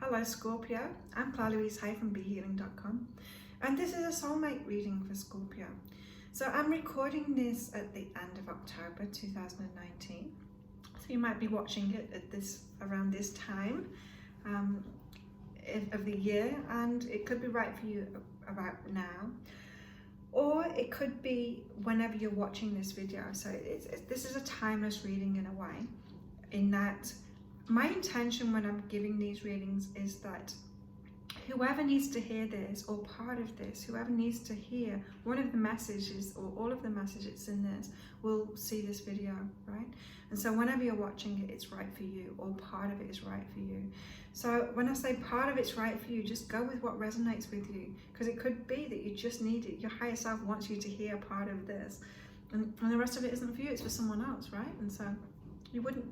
Hello Scorpio, I'm Claire-Louise Hay from BeHealing.com, and this is a soulmate reading for Scorpio. So I'm recording this at the end of October 2019, so you might be watching it at around this time of the year, and it could be right for you about now, or it could be whenever you're watching this video. So this is a timeless reading in a way, in that my intention when I'm giving these readings is that whoever needs to hear this, or part of this, whoever needs to hear one of the messages or all of the messages in this, will see this video, right? And so whenever you're watching it, it's right for you, or part of it is right for you. So when I say part of it's right for you, just go with what resonates with you, because it could be that you just need it. Your higher self wants you to hear part of this, and the rest of it isn't for you, it's for someone else, right? And so you wouldn't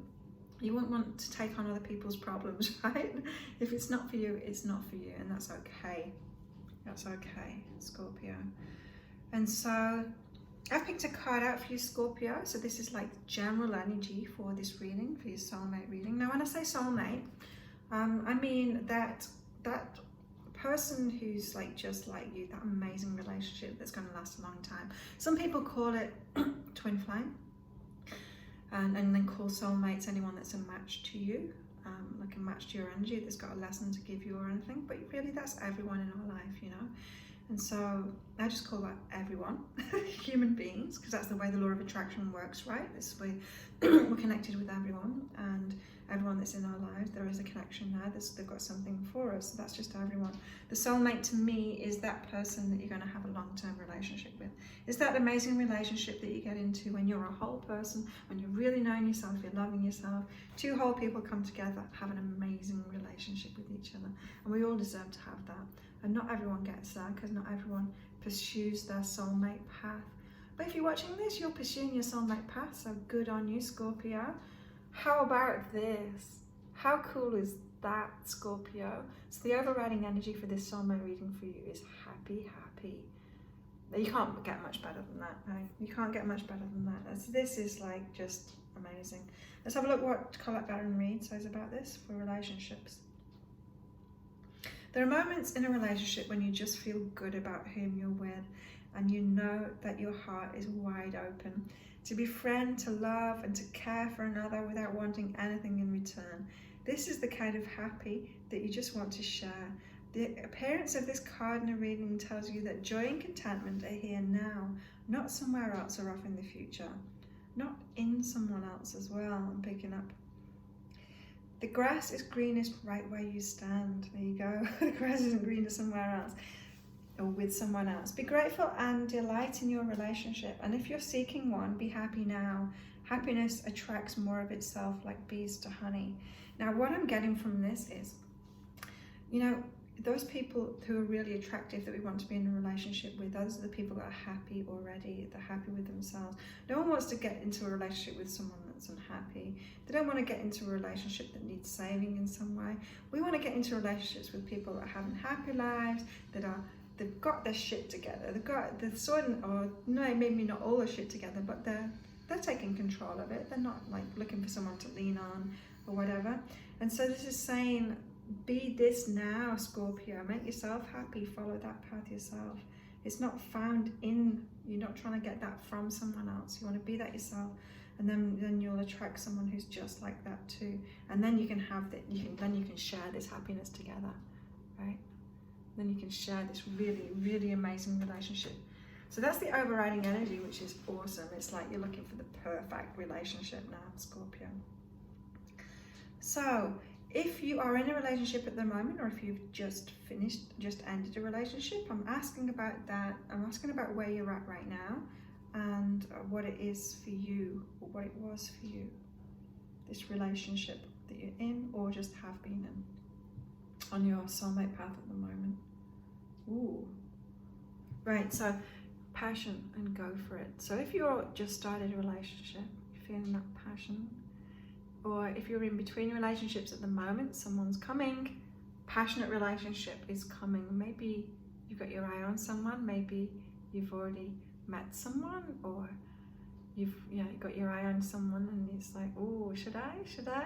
want to take on other people's problems, right? If it's not for you, it's not for you, and that's okay. That's okay, Scorpio. And so I've picked a card out for you, Scorpio. So this is like general energy for this reading, for your soulmate reading. Now, when I say soulmate, I mean that person who's like just like you, that amazing relationship that's going to last a long time. Some people call it twin flame. And then call soulmates anyone that's a match to you, like a match to your energy, that's got a lesson to give you or anything. But really, that's everyone in our life, you know. And so I just call that everyone, human beings, because that's the way the law of attraction works, right? This way we're connected with everyone, and everyone that's in our lives, there is a connection there. They've got something for us. So that's just everyone. The soulmate to me is that person that you're going to have a long-term relationship with. It's that amazing relationship that you get into when you're a whole person, when you're really knowing yourself, you're loving yourself. Two whole people come together, have an amazing relationship with each other. And we all deserve to have that. And not everyone gets there, because not everyone pursues their soulmate path. But if you're watching this, you're pursuing your soulmate path, so good on you, Scorpio. How about this? How cool is that, Scorpio? So the overriding energy for this soulmate reading for you is happy, happy. You can't get much better than that, right? You can't get much better than that. This is like just amazing. Let's have a look what Colette Baron Reid says about this for relationships. There are moments in a relationship when you just feel good about whom you're with, and you know that your heart is wide open to befriend, to love, and to care for another without wanting anything in return. This is the kind of happy that you just want to share. The appearance of this card in a reading tells you that joy and contentment are here now, not somewhere else or off in the future. Not in someone else as well, I'm picking up. The grass is greenest right where you stand. There you go. The grass isn't greener somewhere else, or with someone else. Be grateful and delight in your relationship. And if you're seeking one, be happy now. Happiness attracts more of itself like bees to honey. Now, what I'm getting from this is, you know, those people who are really attractive that we want to be in a relationship with, those are the people that are happy already. They're happy with themselves. No one wants to get into a relationship with someone that's unhappy. They don't want to get into a relationship that needs saving in some way. We want to get into relationships with people that are having happy lives, they've got their shit together. They're sorting, or no, maybe not all their shit together, but they're taking control of it. They're not like looking for someone to lean on or whatever. And so this is saying, be this now, Scorpio. Make yourself happy. Follow that path yourself. It's not found in, you're not trying to get that from someone else. You want to be that yourself, and then you'll attract someone who's just like that too. And then you can have that. Then you can share this happiness together, right? Then you can share this really, really amazing relationship. So that's the overriding energy, which is awesome. It's like you're looking for the perfect relationship now, Scorpio. So if you are in a relationship at the moment, or if you've just ended a relationship, I'm asking about that. I'm asking about where you're at right now, and what it is for you, or what it was for you, this relationship that you're in or just have been in on your soulmate path at the moment. Ooh. Right, so passion, and go for it. So if you're just started a relationship, you're feeling that passion, or if you're in between relationships at the moment, someone's coming, passionate relationship is coming. Maybe you've got your eye on someone, maybe you've already met someone, or you've got your eye on someone and it's like, oh, should I?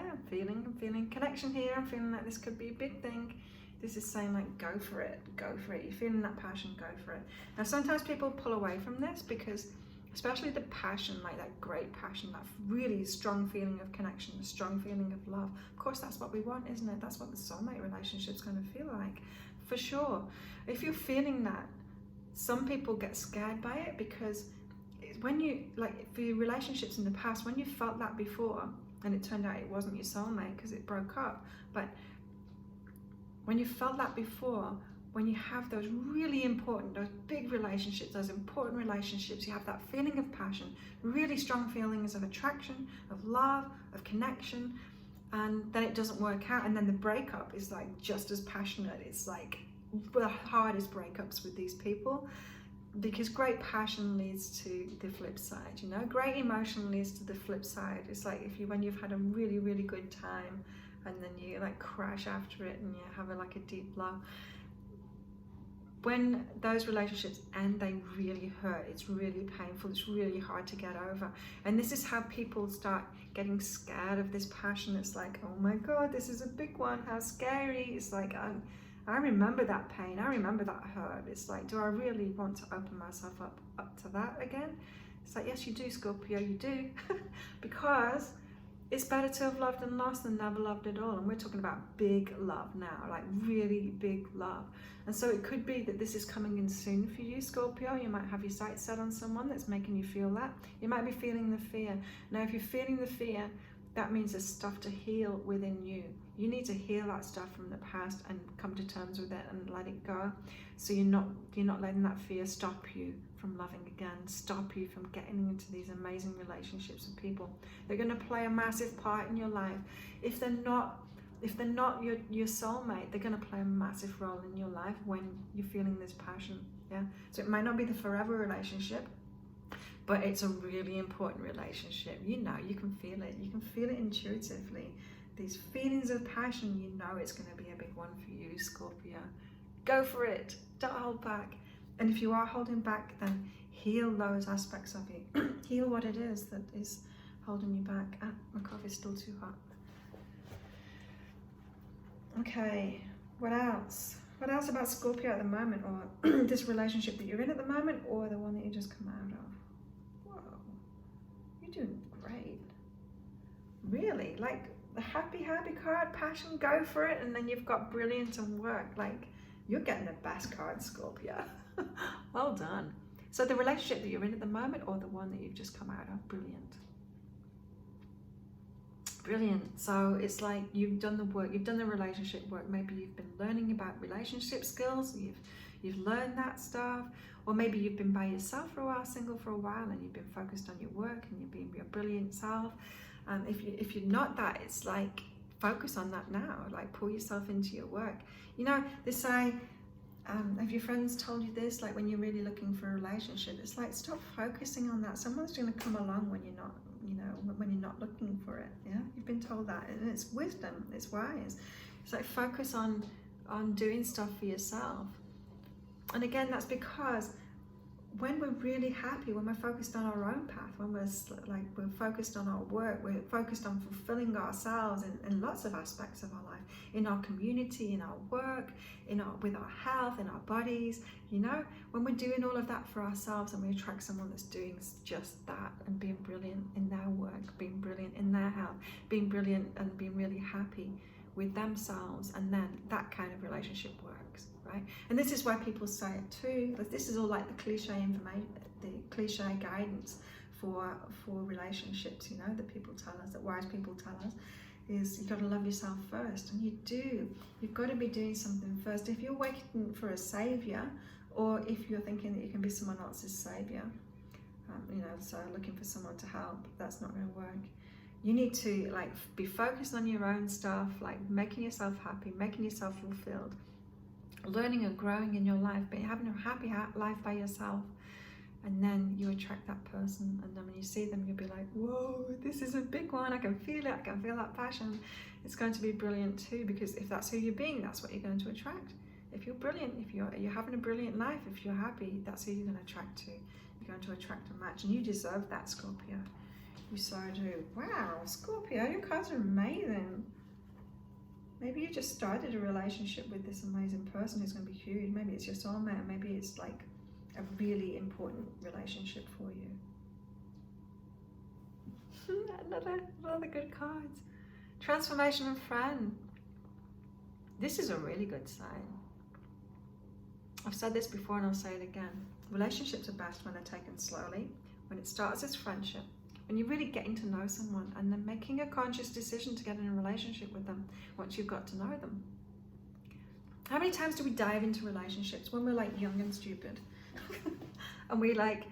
I'm feeling connection here. I'm feeling like this could be a big thing. This is saying like, go for it. You're feeling that passion, go for it. Now, sometimes people pull away from this because, especially the passion, like that great passion, that really strong feeling of connection, a strong feeling of love. Of course, that's what we want, isn't it? That's what the soulmate relationship's going to feel like, for sure. If you're feeling that, some people get scared by it because when you, like for your relationships in the past, when you felt that before and it turned out it wasn't your soulmate because it broke up, but when you felt that before, when you have those really important, those big relationships, those important relationships, you have that feeling of passion, really strong feelings of attraction, of love, of connection, and then it doesn't work out, and then the breakup is like just as passionate. It's like the hardest breakups with these people, because great passion leads to the flip side, you know, great emotion leads to the flip side. It's like when you've had a really, really good time and then you like crash after it and you have like a deep love. When those relationships end, they really hurt. It's really painful. It's really hard to get over. And this is how people start getting scared of this passion. It's like, oh my God, this is a big one. How scary. It's like, I remember that pain. I remember that hurt. It's like, do I really want to open myself up to that again? It's like, yes, you do, Scorpio, you do. Because it's better to have loved and lost than never loved at all. And we're talking about big love now, like really big love. And so it could be that this is coming in soon for you, Scorpio. You might have your sights set on someone that's making you feel that. You might be feeling the fear. Now, if you're feeling the fear, that means there's stuff to heal within you. You need to heal that stuff from the past and come to terms with it and let it go. So you're not letting that fear stop you from loving again, stop you from getting into these amazing relationships with people. They're going to play a massive part in your life. If they're not your soulmate, they're going to play a massive role in your life when you're feeling this passion. Yeah. So it might not be the forever relationship, but it's a really important relationship. You know, you can feel it. You can feel it intuitively. These feelings of passion, you know it's going to be a big one for you, Scorpio. Go for it. Don't hold back. And if you are holding back, then heal those aspects of you. Heal what it is that is holding you back. My coffee's still too hot. Okay, what else? What else about Scorpio at the moment, or this relationship that you're in at the moment, or the one that you just come out of? Whoa, you're doing great. Really, like the happy card, passion, go for it, and then you've got brilliant and work. Like, you're getting the best card, Scorpio. Well done. So the relationship that you're in at the moment, or the one that you've just come out of, brilliant. Brilliant. So it's like you've done the work, you've done the relationship work. Maybe you've been learning about relationship skills, you've learned that stuff, or maybe you've been by yourself for a while, single for a while, and you've been focused on your work and you've been your brilliant self. If you're not that, it's like focus on that now. Like pull yourself into your work. You know, they say, have your friends told you this? Like when you're really looking for a relationship, it's like stop focusing on that. Someone's going to come along when you're not. You know, when you're not looking for it. Yeah, you've been told that, and it's wisdom, it's wise. It's like focus on doing stuff for yourself. And again, that's because when we're really happy, when we're focused on our own path, when we're focused on our work, we're focused on fulfilling ourselves in lots of aspects of our life, in our community, in our work, with our health, in our bodies. You know, when we're doing all of that for ourselves and we attract someone that's doing just that and being brilliant in their work, being brilliant in their health, being brilliant and being really happy with themselves, and then that kind of relationship works, right? And this is why people say it too. This is all like the cliche information, the cliche guidance for relationships, you know, that people tell us, that wise people tell us, is you've got to love yourself first. And you do. You've got to be doing something first. If you're waiting for a savior, or if you're thinking that you can be someone else's savior, you know, so looking for someone to help, that's not going to work. You need to like be focused on your own stuff, like making yourself happy, making yourself fulfilled, learning and growing in your life, but having a happy life by yourself. And then you attract that person, and then when you see them, you'll be like, whoa, this is a big one. I can feel it. I can feel that passion. It's going to be brilliant too, because if that's who you're being, that's what you're going to attract. If you're brilliant, if you're having a brilliant life, if you're happy, that's who you're going to attract to. You're going to attract a match, and you deserve that, Scorpio. You so do. Wow, Scorpio, your cards are amazing. Maybe you just started a relationship with this amazing person who's going to be huge. Maybe it's your soulmate. Maybe it's like a really important relationship for you. Another good cards. Transformation and friend. This is a really good sign. I've said this before and I'll say it again. Relationships are best when they're taken slowly, when it starts as friendship, when you're really getting to know someone and then making a conscious decision to get in a relationship with them once you've got to know them. How many times do we dive into relationships when we're like young and stupid? And we're like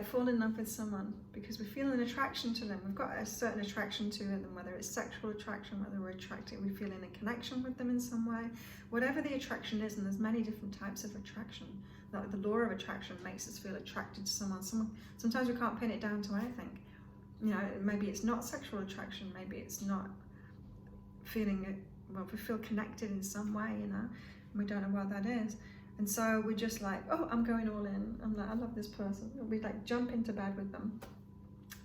fall in love with someone because we feel an attraction to them. We've got a certain attraction to them, whether it's sexual attraction, whether we're attracted, we feel in a connection with them in some way. Whatever the attraction is, and there's many different types of attraction. Like the law of attraction makes us feel attracted to someone. Sometimes we can't pin it down to anything. You know, maybe it's not sexual attraction, maybe it's not feeling it. Well, we feel connected in some way, you know, and we don't know what that is. And so we're just like, oh, I'm going all in. I'm like, I love this person. We like jump into bed with them.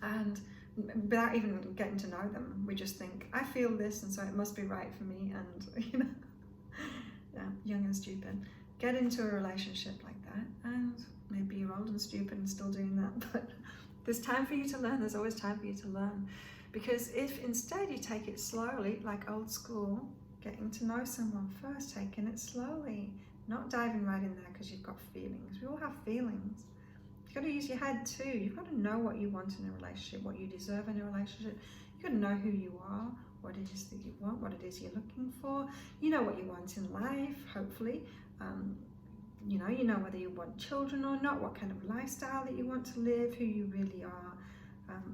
And without even getting to know them, we just think, I feel this, and so it must be right for me. And, you know, yeah, young and stupid. Get into a relationship like that. And maybe you're old and stupid and still doing that. But there's time for you to learn. There's always time for you to learn. Because if instead you take it slowly, like old school, getting to know someone first, taking it slowly, not diving right in there because you've got feelings. We all have feelings. You've got to use your head too. You've got to know what you want in a relationship, what you deserve in a relationship. You've got to know who you are, what it is that you want, what it is you're looking for. You know what you want in life, hopefully. You know whether you want children or not, what kind of lifestyle that you want to live, who you really are,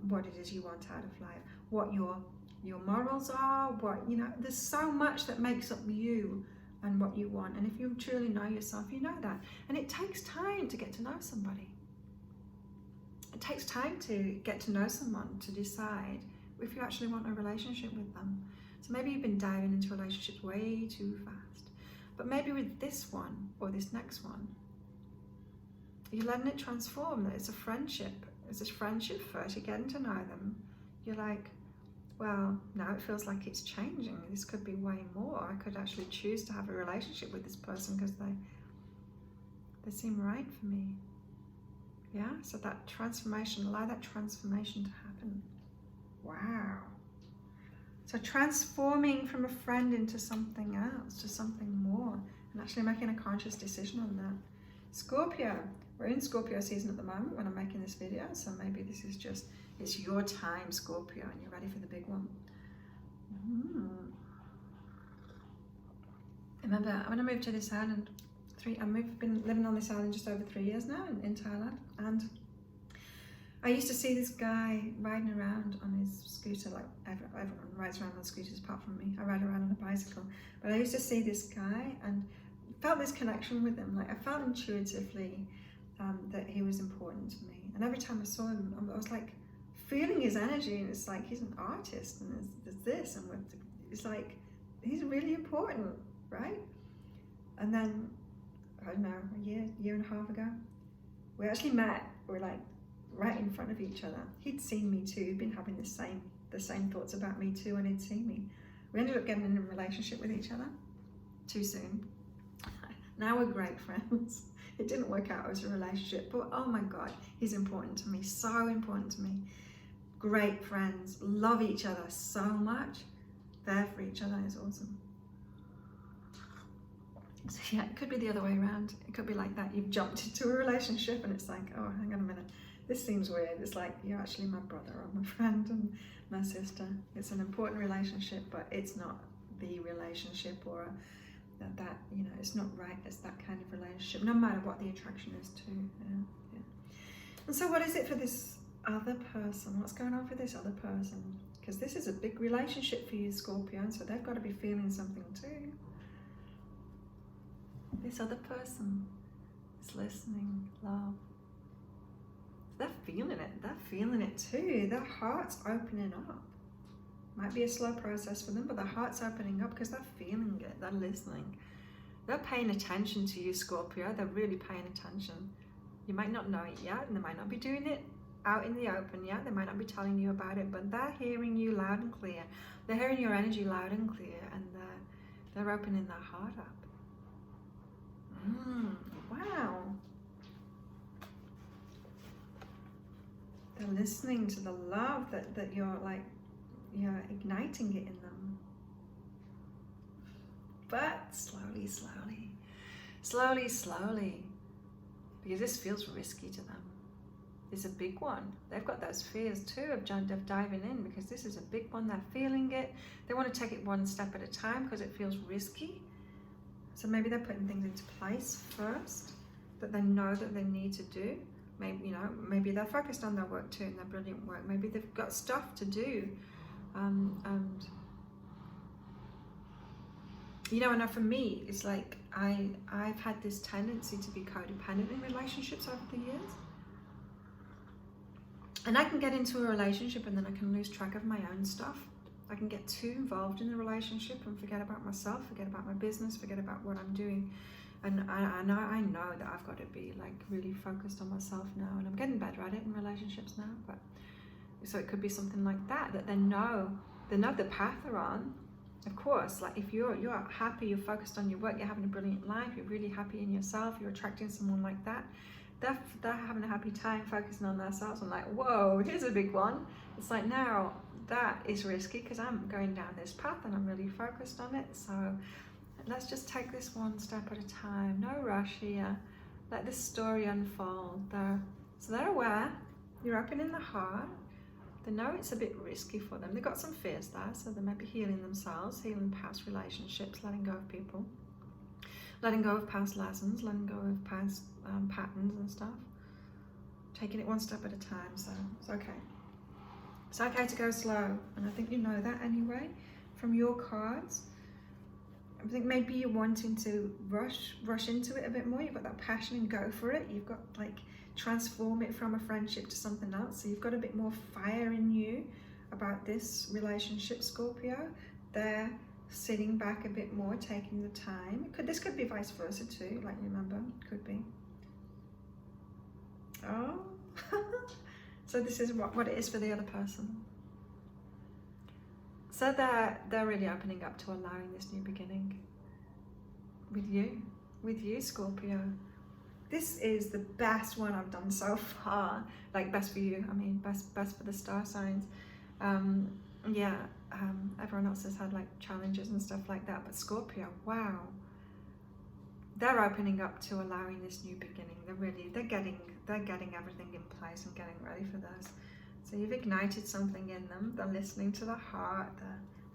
what it is you want out of life, what your morals are, there's so much that makes up you and what you want. And if you truly know yourself, you know that. And it takes time to get to know somebody. It takes time to get to know someone, to decide if you actually want a relationship with them. So maybe you've been diving into relationships way too fast. But maybe with this one or this next one, you're letting it transform. That it's a friendship. It's a friendship first. You're getting to know them. You're like, well, now it feels like it's changing. This could be way more. I could actually choose to have a relationship with this person because they seem right for me. Yeah, so that transformation, allow that transformation to happen. Wow. So transforming from a friend into something else, to something more, and actually making a conscious decision on that. Scorpio, we're in Scorpio season at the moment when I'm making this video, so maybe this is just, it's your time, Scorpio, and you're ready for the big one. Remember, when I moved to this island, I've been living on this island just over 3 years now in Thailand, and I used to see this guy riding around on his scooter, like everyone rides around on scooters apart from me. I ride around on a bicycle, but I used to see this guy and felt this connection with him. Like I felt intuitively that he was important to me, and every time I saw him, I was like feeling his energy, and it's like he's an artist, and there's this, and it's like he's really important, right? And then I don't know, a year and a half ago, we actually met. We're like right in front of each other. He'd seen me too. He'd been having the same thoughts about me too, and he'd seen me. We ended up getting in a relationship with each other too soon. Now we're great friends. It didn't work out as a relationship, but oh my God, he's important to me, so important to me. Great friends, love each other so much. There for each other is awesome. So yeah, it could be the other way around. It could be like that. You've jumped into a relationship and it's like, oh, hang on a minute. This seems weird. It's like, you're actually my brother or my friend and my sister. It's an important relationship, but it's not the relationship or that, it's not right as that kind of relationship, no matter what the attraction is too. Yeah. And so what is it for this other person? What's going on for this other person? Because this is a big relationship for you, Scorpio, so they've got to be feeling something too. This other person is listening, love. They're feeling it. They're feeling it too. Their heart's opening up. Might be a slow process for them, but their heart's opening up because they're feeling it. They're listening. They're paying attention to you, Scorpio. They're really paying attention. You might not know it yet, and they might not be doing it out in the open yet. They might not be telling you about it, but they're hearing you loud and clear. They're hearing your energy loud and clear, and they're opening their heart up. Wow. They're listening to the love that you're igniting it in them. But slowly, slowly, slowly, slowly, because this feels risky to them. It's a big one. They've got those fears too of diving in, because this is a big one. They're feeling it. They want to take it one step at a time because it feels risky. So maybe they're putting things into place first that they know that they need to do. Maybe, maybe they're focused on their work too, and their brilliant work. Maybe they've got stuff to do. And I know for me, it's like I've had this tendency to be codependent in relationships over the years. And I can get into a relationship and then I can lose track of my own stuff. I can get too involved in the relationship and forget about myself, forget about my business, forget about what I'm doing. And I know that I've got to be really focused on myself now, and I'm getting better at it in relationships now. But so it could be something like that they know the path they're on. Of course, if you're happy, you're focused on your work, you're having a brilliant life, you're really happy in yourself, you're attracting someone like that. They're having a happy time focusing on themselves. I'm like, whoa, here's a big one. It's like, now that is risky because I'm going down this path and I'm really focused on it. So let's just take this one step at a time. No rush here. Let this story unfold. So they're aware. You're opening the heart. They know it's a bit risky for them. They've got some fears there, so they might be healing themselves, healing past relationships, letting go of people, letting go of past lessons, letting go of past patterns and stuff. Taking it one step at a time, so it's okay. It's okay to go slow, and I think you know that anyway from your cards. I think maybe you're wanting to rush into it a bit more. You've got that passion and go for it. You've got transform it from a friendship to something else. So you've got a bit more fire in you about this relationship, Scorpio. They're sitting back a bit more, taking the time. This could be vice versa too, remember, could be. Oh, so this is what it is for the other person. So they're really opening up to allowing this new beginning with you, Scorpio. This is the best one I've done so far. Best for you, best for the star signs. Everyone else has had challenges and stuff like that, but Scorpio, wow. They're opening up to allowing this new beginning. They're getting everything in place and getting ready for this. So you've ignited something in them. They're listening to the heart.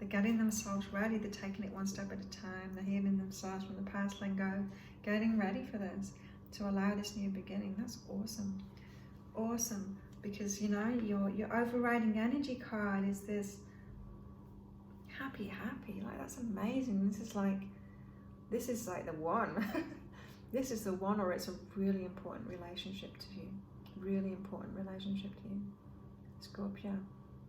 They're getting themselves ready. They're taking it one step at a time. They're healing themselves from the past, letting go, getting ready for this, to allow this new beginning. That's awesome. Awesome. Because your overriding energy card is this happy. That's amazing. This is the one. This is the one, or it's a really important relationship to you. Really important relationship to you, Scorpio.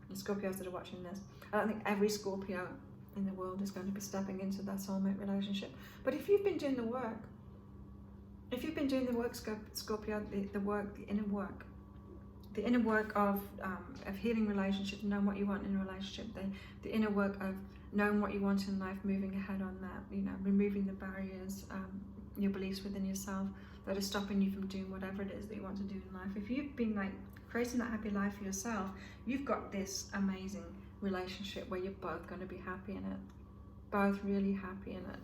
And Scorpios that are watching this, I don't think every Scorpio in the world is going to be stepping into their soulmate relationship. But if you've been doing the work, Scorpio, the inner work of healing relationships, knowing what you want in a relationship, the inner work of knowing what you want in life, moving ahead on that, removing the barriers, your beliefs within yourself that are stopping you from doing whatever it is that you want to do in life. If you've been creating that happy life for yourself, you've got this amazing relationship where you're both going to be happy in it, both really happy in it.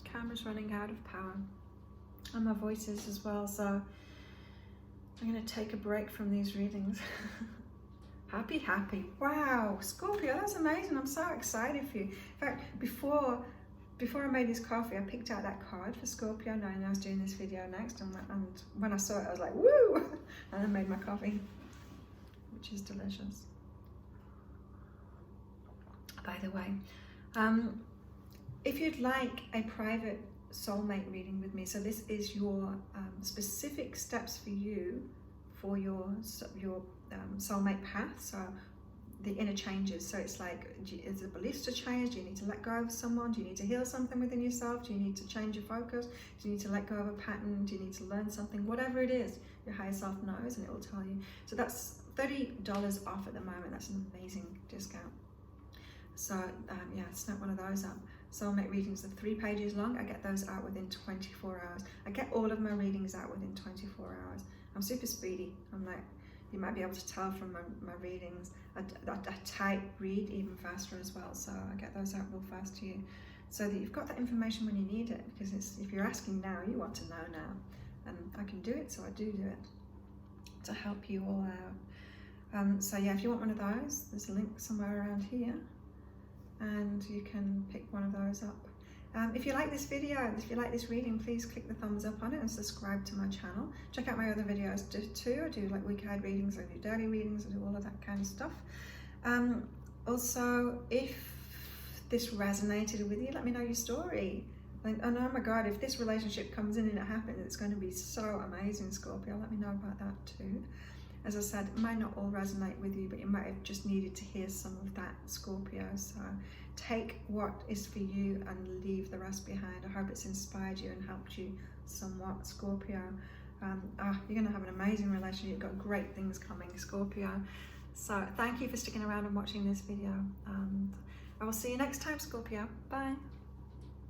Camera's running out of power, and my voice is as well, so I'm going to take a break from these readings. Happy. Wow, Scorpio, that's amazing. I'm so excited for you. In fact, before I made this coffee, I picked out that card for Scorpio, knowing I was doing this video next, and when I saw it, I was like, woo! And I made my coffee, which is delicious. By the way, if you'd like a private soulmate reading with me, so this is your specific steps for you for your soulmate path. So the inner changes. So it's like, is the beliefs to change? Do you need to let go of someone? Do you need to heal something within yourself? Do you need to change your focus? Do you need to let go of a pattern? Do you need to learn something? Whatever it is, your higher self knows, and it will tell you. So that's $30 off at the moment. That's an amazing discount. So yeah, snap one of those up. Soulmate readings are 3 pages long. I get those out within 24 hours. I get all of my readings out within 24 hours. I'm super speedy. I'm like, you might be able to tell from my readings. I type read even faster as well, so I get those out real fast to you, so that you've got that information when you need it, because if you're asking now, you want to know now, and I can do it, so I do it to help you all out. So yeah, if you want one of those, there's a link somewhere around here, and you can pick one of those up. If you like this video, if you like this reading, please click the thumbs up on it and subscribe to my channel. Check out my other videos too. I do like week-ahead readings, I do daily readings, I do all of that kind of stuff. Also, if this resonated with you, let me know your story. Like, oh my God, if this relationship comes in and it happens, it's going to be so amazing, Scorpio. Let me know about that too. As I said, it might not all resonate with you, but you might have just needed to hear some of that, Scorpio. So take what is for you and leave the rest behind. I hope it's inspired you and helped you somewhat, Scorpio. You're going to have an amazing relationship. You've got great things coming, Scorpio. So thank you for sticking around and watching this video. I will see you next time, Scorpio. Bye.